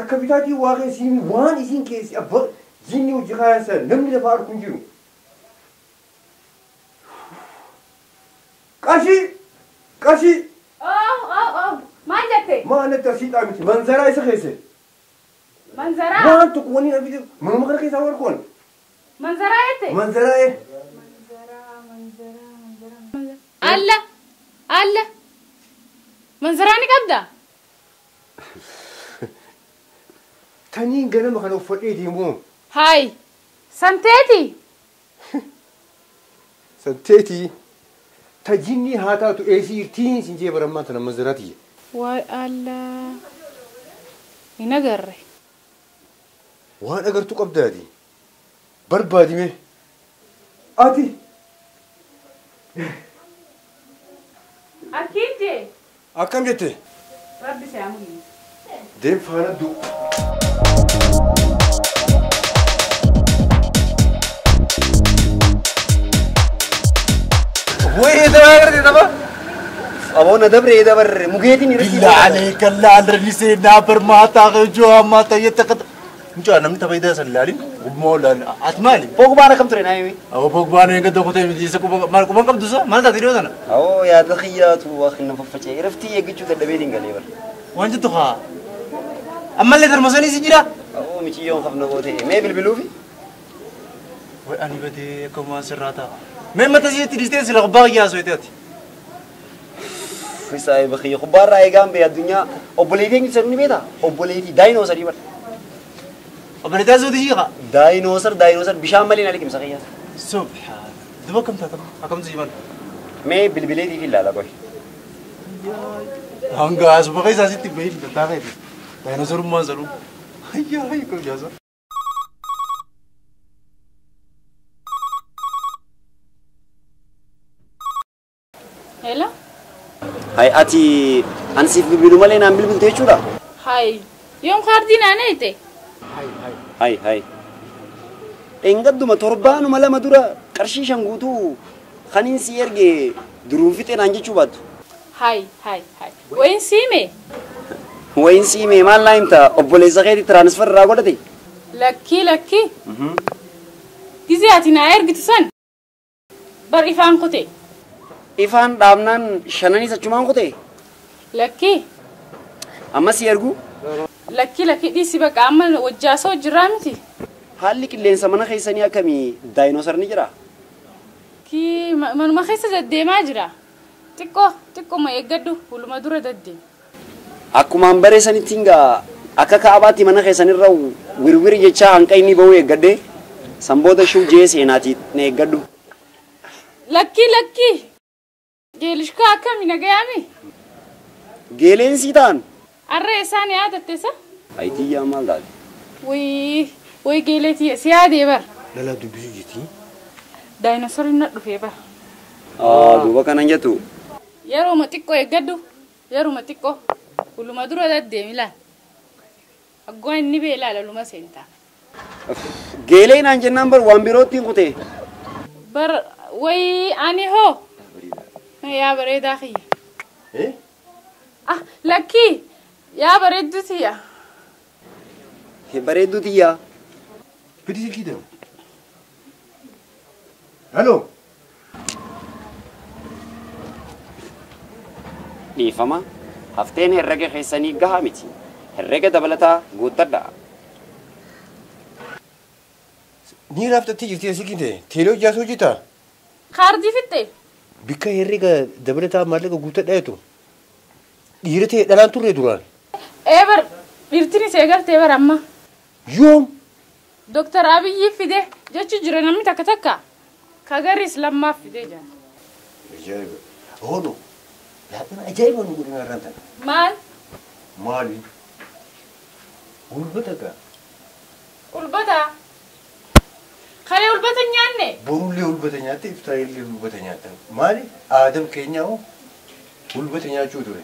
تكبيتاتي واقع سين وان إزين كيس أبغى جيني وجهاز نمني لفار كنجرو كاشي ما جتة ما أنا ترسيت عمتي منظرة إيش خيسة منظرة ما أنتوا كوني أبيد ما مقدر كيس أور كون منظرة إيه منظرة إيه الله منظراني كبدا تاني جنا ما كانوا فرقي ديمو هاي سنتيتي تجيني هاتا تو إيسير تين سنجي برما تنا منظرتي والله ينقر وان أجر تقب دادي بربادي مه آتي أكيد جي أكمل جته ربي سامي دين فانا دو وين دبر دبر أبونا دبر مجيتي نرسي بالله عليك الله على الرسينا برما تاخجوا ما تيتقد انتو انا متى بيدا سلالين وبمولا اتمالي فوق بانا كم ترين هاي او فوق بانا يقدر كنت يجيسكو ما كم دوسا ما تدري انا أو يا دخيات واخي نففتشي عرفتي يجيتشو تدبيرين قال يبر وانت تخا اما اللي درمسوني سجرا أو مشي يوم خفنا بوتي ما بالبلوفي وانا بدي كمان سراتا ما متى جيت تريستيس لغباغ يا سويتاتي في ساي بخي خبار راي قام بيا الدنيا أبوليتين سرني بيتا أبوليتي داينوسر يبر أبليتا زودي جيغا داينوسر بشام مالين عليك مسخيات سبحان دبا كم تاتم كم زيمان ما بالبليتي في لا بوي هانغا اسبغي ساسي تبين بتاعي داينوسر ما زرو هيا هيا كم جازا هلا هاي أتي أنسيف بيلو مالين عم بيلو تيجورا هاي يوم خاردين أنا إيه هاي إنقدو ما تربانو ملا مدورا كرشي شنغوتو خنين سيرجي دروفيت نانجي شوبات هاي وين سيمي ما لايمتا أبولي زغيري ترانسفر راغولتي لكي جزي أتينا إيرجي تسن بر إفان قطي إفان دامنان شناني سچمان قطي لكي أما سيرجو لكي دي سيبك عمل وجاسو جرامتي حالي كلين سمنا خيسانيا كمي داينوسر نجرا كي ما خيسة ددي ما جرا تكو ما يقدو ولو ما دورة ددي أكو مامبري ساني تينغا أكا كاباتي منا خيساني راو ويروير جيشا هنكاي نيبو يقدي سمبودا شو جيس يناتي نيقدو لكي جيلشكا أكا مينا قيامي جيلين سيطان الرئيساني عادة تسا أيتي يا مال دادي وي جيلتي سيادي بر لا دبي جيتي دايناصور ندو في بر دوبا كان نجتو يارو متيكو يقدو يارو متيكو ولو ما درو ددي ميلا أقوين نبي لا لو ما سينتا جيلين أنجن نمبر 1 بيروتين قطي بر وي أني هو يا بري داخي إيه لكي يا بري دوتيا بريدو تيا بدي كده الو نيفما هفتين هرقة خيساني قهامتي هرقة دبلتا قوتدا نير أفتح تيجي تيجي كده تيلو جاسو جيتا خاردي فتة بكا هرقة دبلتا مالك قوتا دايتو ديرتي دلان توري دوران إبر بيرتني سيجار تبر أما يوم دكتور أبي يفيده جاتو جرنا مي تكتكا كاغريس لما فيده جا عجيب هونو لكن عجيب نقول نرانتا مالي ولبتك ولبتا خلي ولبتا نياني بورولي ولبتا نياتي افتايلي ولبتا نياتا مالي آدم كينيا هو ولبتا نياتشو دوري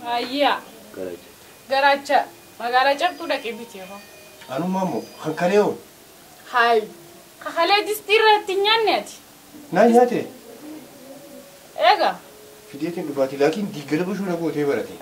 أيا garacha magala chaptu da ke biche ho anu mamo khankaneo hai khale distira tinyanne ati na yate ega fidetin dubati lakin digala bushu na ko te barati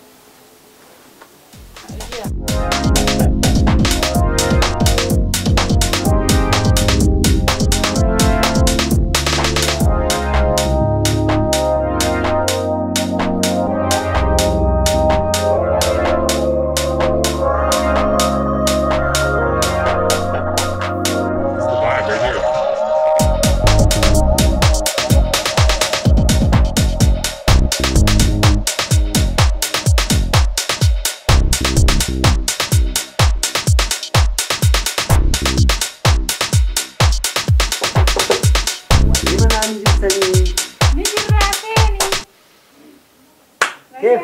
كيف؟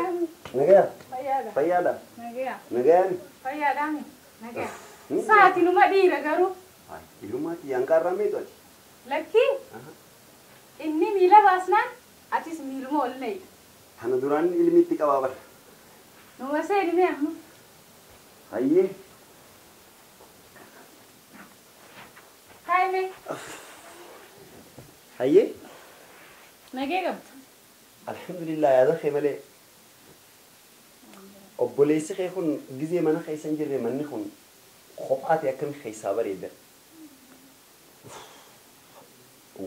نجاح فيادا نجاح Fayyaadhaan nagaa. Sa'aatii numa dhiira garuu. Ilmaati yankaan rameetoti. Lakkii inni miila baasnaan atis miiluma ol na'idha. Kana duraan ilmiitti qabaa bara. Numa seedhime amma. Hayyee. Kaa'ime. Hayyee. Nagee qabda. Alhamdulillah yaada kee malee. Obboleessi kee kun gizee mana keessan jirre manni kun kophaati akkam keessaa bareeda.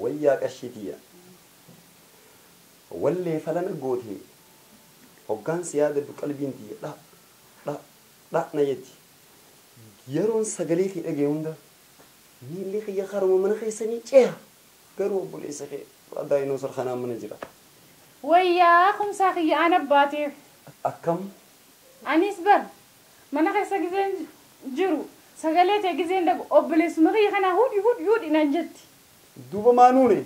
Wayyaa qarshiitiyya. Wallee falana gootee hoggaansi yaada qalbiin tiyya dha na jetti. Yeroon sagalee kee dhagee hunda miilli kiyya karuma mana keessanii ceha. Garuu obboleessa kee daa'inoo sarkanaa mana jira. Wayyaa kumsaa kiyya aan abbaateef. Akkam? Anis bar mana keessa gizeen jiru sagalee ta'e gizeen dhagu obboleessuma kiyya kanaa hudhi naan jetti. Duuba maanuune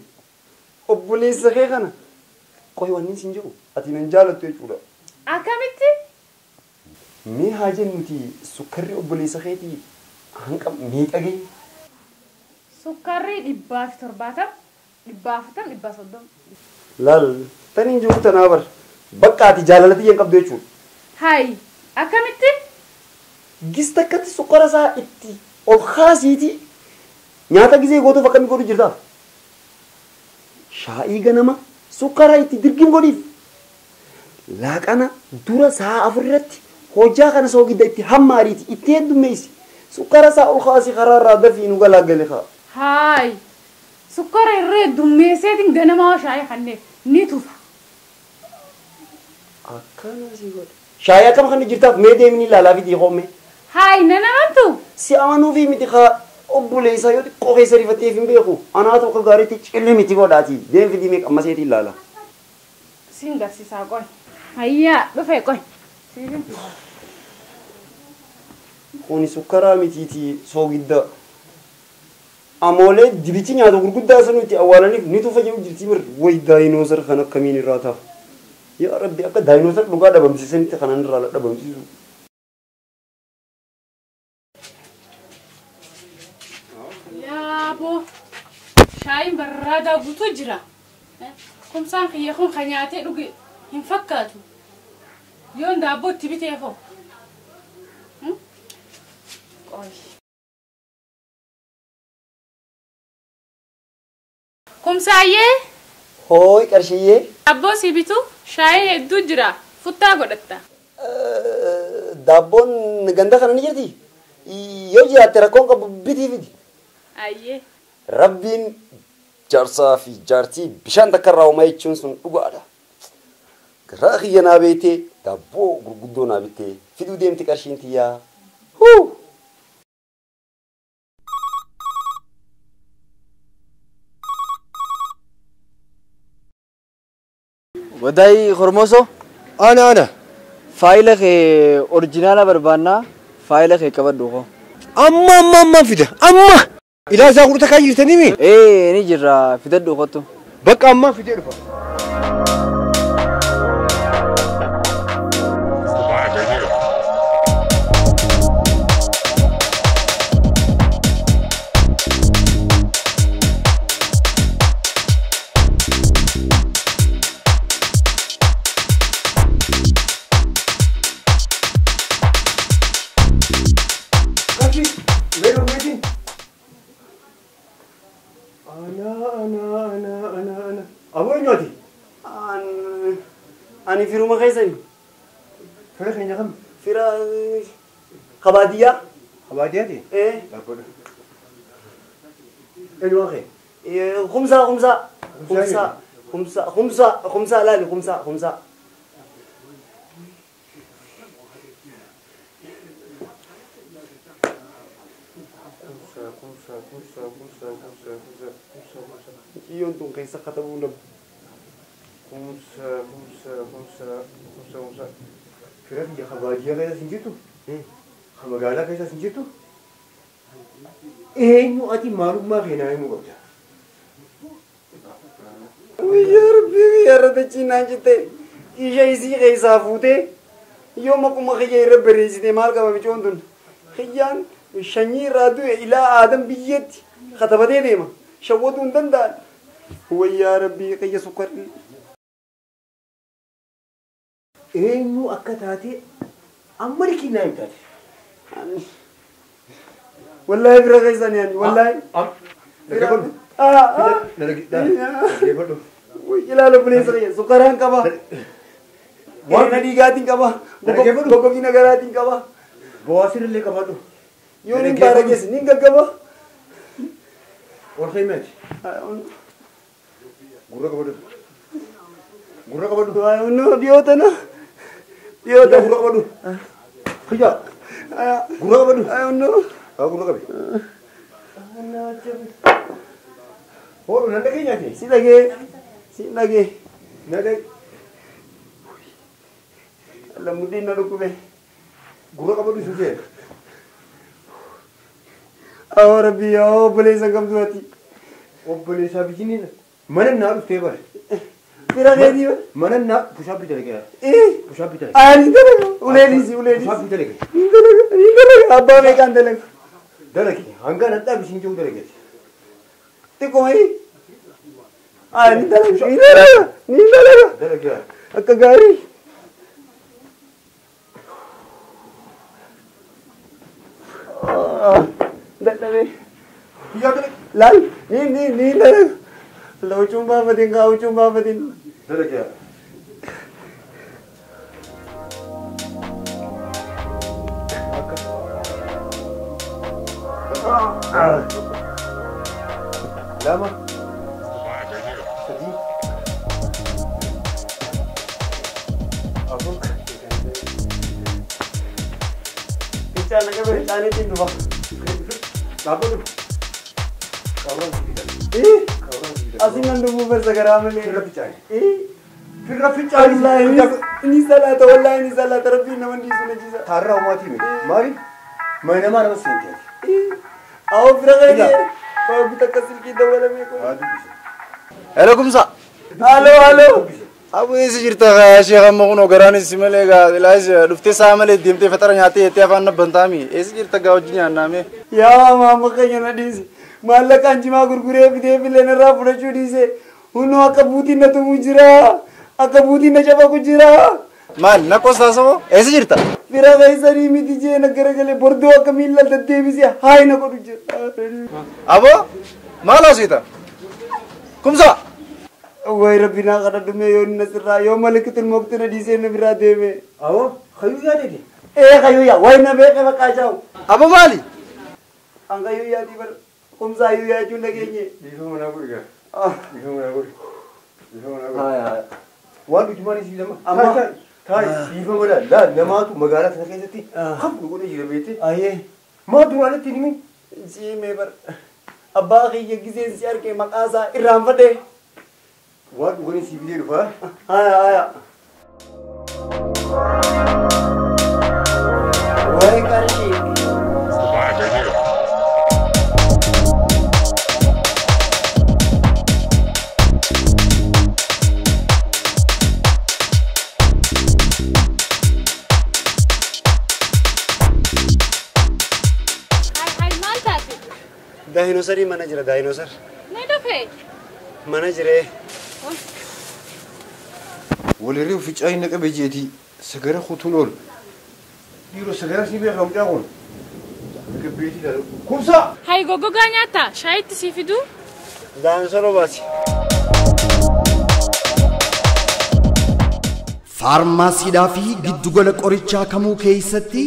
obboleessa kee kana qoy wanni sin jiru ati nan jaalattu jechuudha. Akkamitti? Mee haa jennuti sukkarri obboleessa keetii hanqa meeqa ga'e? Sukkarri 170, 140, 130. Laal taniin jiru tanaa bar bakka ati jaalalati hin qabdu jechuudha. Hayi akkamitti? Gista akkatti sukkara isaa itti ol kaasiiti nyaata gizee gootuuf akkamii godhu jirtaaf? Shaa'ii ganama sukkara itti dirgim godhiif. Laaqana dura sa'a 4 irratti hojjaa kana soogidda itti hammaariiti itti heddummeessi. Sukkara isaa ol kaasii karaa irraa dafii nu galaagale haa. Hayi sukkara irree dummeesseetiin ganamaa shaa'ii kanneen ni tufa. Akkana si godha. Shaayii akkam kan jirtaaf mee deemni ilaalaa fi dhiiqoome. Hayi nanamantu. Si amanuu fi miti haa obboleessaa yoo xiqqoo keessa rifatteef hin beeku. Anaa tokko gaariitti cilli miti godhaati. Deem fi diimee qammaseeti ilaala. Siin garsiisaa qoy. Hayyaa dhufee qoy. Kuni sukkaraa mitiiti soogidda. Amoolee dibichi nyaata gurguddaa sanuu itti awwaalaniif ni tufa jedhu jirti bir way daayinoosar kan akkamiin irraa ta'a. Yaa Rabbi akka daayinoosar dhugaa dhabamsiisanitti kanan irraa dhabamsiisu. Yaaboo shaayiin barraadaa guutuu jira. Kumsaan kiyya kun kan nyaatee dhuge hin fakkaatu. Yoon daabboo itti bitee foo. Kumsaayyee. Hooy qarshiyyee. Daabboo si bitu shaayii hedduu jira. Futtaa godhatta. Daabboon ganda kana ni jirti. Yoo jiraatte rakkoon qabu bitii fidi. Ayyee. Rabbiin jaarsaa fi jaartii bishaan takka irraa uumaa jechuun sun dhugaadha. Garaa kiyya naa beetee daabboo gurguddoo naa bittee fiduu deemti qarshiin tiyyaa. Wadai Hormoso? Ana. Faila ke originala barbaanna faila ke qabadhu ko. Amma fida. Amma. Ila isaa gurta kan jirtanii mi? Ni jirra fidadhu qottu. Bakka amma fidee dhufa. Ana. Abu nyoti. Ani firuma keessani. Fira keenya kam? Fira خبادية Habaadiyyaati? إيه Dhaabbatudha. Eenyu kee? خمسة لا لي خمسة يونتون كيسا كتبونا Kumsa. Fira biyya habaadiyyaa keessa hin jirtu? Ha magaalaa keessa hin jirtu? Eenyu ati maalummaa keenyaa himuu qabda? يا ربي يا رب تجينا جتة إيش يسي فوتة يوم أكو خيار رب ريزي مال كم بيجوندون خيان شني رادو إلى آدم بيجت خطبته ديما شوودون دندان هو يا ربي كي سكر Eenyu akka taate amma kennaa hin taate. والله فرق إنسان يعني والله Dhaggeeffadhu. Dhaggeeffadhu. ويلا لو بني سريع سكران كبا وانا ديغاتين كبا بوكو كينا غراتين كبا Bu'aasirrillee qabadhu. يونين بارجس نينغا كبا Ol keenyaati. Gurra qabadhu. Gurra qabadhu. نو ديوتنا Gurra qabadhu. Kiyya. Gurra qabadhu. نو Gurra qabi. Horu nanda keenyaati. سيلاغي Nanda لمدين نركبه gurra qabadhu sujee. أو ربي أو بليس كم دواتي Obboleessaa biyyiin mana naa dhuftee bare. فرق هذي Mana naa bushaa bitale gaa. إيه Bushaa bitale. دلك وليدي Bushaa bitale gaa. دلك أبا ميكان دلك Dalagi hanga nadhaa bishin jiru dalagati. تكو هي دلك Dalagi gaa. أكغاري دلك Kiyyaa dalagi. لا ني دلك لو چومبا بدين كاو چومبا بدين Dalagi gaa. Lama. Sadii. Afur. كيسان نكبر تاني تندوا Dhaabbatu. Qaawwan sibiidha. إيه Qaawwan sibiidha. أصلا ندمو بس كرامة Firra fichaani. إيه Firra fichaani. والله إني صلاة والله إني صلاة ربي نمن دي سنة جيسا Taarraa uumaatii miti. Maali? Maynamaa nama seenteeti. أو فرق هذي فبتكسر كده ولا ميكون Haa dubbise. Hello kumsa. هالو Abu isi jirta Sheikh Ammo garan ismale ga ilaas dufte samale dimte fatara nyate ete afan bantami isi jirta ga wajni anname يا ماما كأننا ديس مالك أنجما غرغرة بدي بلنا رافض شو ديسه هنو أكبوتي نتو مجرا أكبوتي نجابا كجرا mal nako saso isi jirta فرق هذي سري ميتيجي نكره كله بردو أكمل لدتي بيسي هاي نكو تجرا abo mala sita kumsa وای ربنا قدم يوم نصر يوم ملك الموت نديسه نبرا ديمه Awoo kayyuu yaadeeti. ايه خيويا وين نبيك بقى جاو abo mali ان خيويا دي بر قم زايويا جو نگيني Dhiifama naa godhi gaa. Dhiifama naa godhi. Dhiifama naa godhi. هاي Waan dhujumaan isii lama. Amma- Taai dhiifama laa namaatu magaalaa kana keessatti hafnu godhee jira beekte. ايه Maa duraanitti himi. جي مبر ابا اخي يجزين سيار کے مقاسا ارام فدے Waan dhuganii sii bidee dhufaa. هاي وای کرشي هاي مال تاتي داينوسر مناجر داينوسر نيدو في مناجر Walirree ficaa hin naqabe jeetii sagara kutuun oolu. Dhiiroo sagara sii beekamu caaquun. Gabbeetii dha. Kumsaa. هاي جوجو غانياتا شاي تسيفيدو داينوسر باسي Faarmaasiidhaa fi giddugala qorichaa kamuu keessatti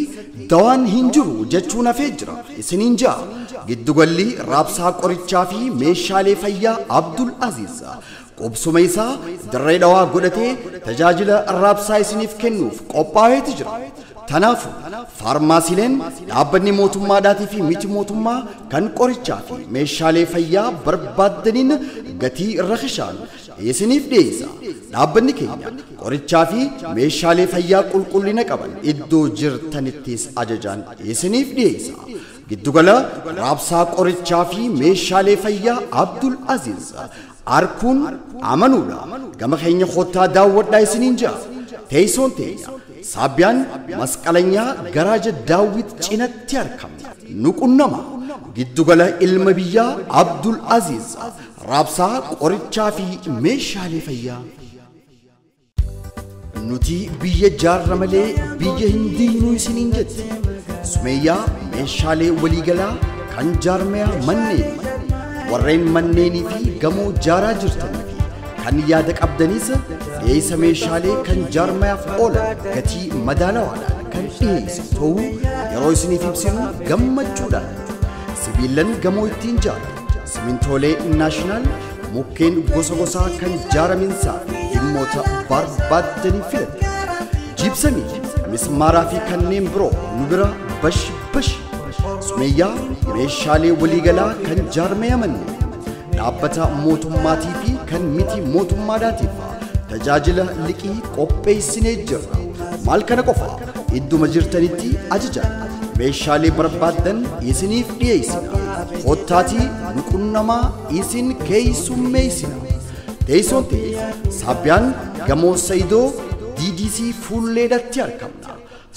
dawaan hin jiru jechuun hafee jira. Isiniin ja'a giddugalli raabsaa qorichaa fi meeshaalee fayyaa Abdul Aziz qubsuma isaa dirree dhawaa godhatee tajaajila raabsaa isiniif kennuuf qophaa'eeti jira. Tanaafu faarmaasiileen dhaabbanni mootummaadhaatii fi miti mootummaa kan qorichaa fi meeshaalee fayyaa barbaaddaniin gatii rakishaan isiniif dhiyeessa. Dhaabbanni keenya qorichaa fi meeshaalee fayyaa qulqullina qaban iddoo jirtanittis ajajaan isiniif dhiyeessa. Giddugala raabsaa qorichaa fi meeshaalee fayyaa Abdul Aziz arkuun amanuudha. Gama keenya kottaa daawwadhaa isiniin ja'a. Teessoon teenya Saabiyaan masqalanyaa garaaja daawwit cinatti argamna. Nuqunnama giddugala ilma biyyaa Abdul Aziz raabsaa qorichaa fi meeshaalee fayyaa. Nuti biyya jaarra malee biyya hin diinuu isiniin jetti. Sumeeyyaa meeshaalee waliigalaa kan jaarmeyaa manneen warreen manneenii fi gamoo jaaraa jirtanii fi kan yaada qabdanis dhiyeessa meeshaalee kan jaarmayaaf oolan gatii madaalawaadhaan kan dhiyeessu ta'uu yeroo isiniif ibsinu gammachuudhaan. Sibiilan gamoo ittiin jaaran simintoolee naashinaal mukkeen gosa gosaa kan jaaraminsaa dhimmoota barbaaddanii filadha. Jibsamii mismaaraa fi kanneen biroo nu bira bash. Sumeeyyaa meeshaalee waliigalaa kan jaarmayaman dhaabbata mootummaatii fi kan miti mootummaadhaatiif tajaajila liqii qopheessinee jirra. Maal kana qofa idduma jirtanitti ajajaan meeshaalee barbaaddan isiniif dhiyeessina. Kottaatii nuqunnamaa isin keessummeessina. Teessoon teenya Saabiyaan gamoo Sayidoo DDC fuulleedhatti argamna.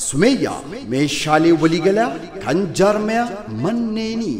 Sumeeyyaa meeshaalee waliigalaa kan jaarmaya manneenii.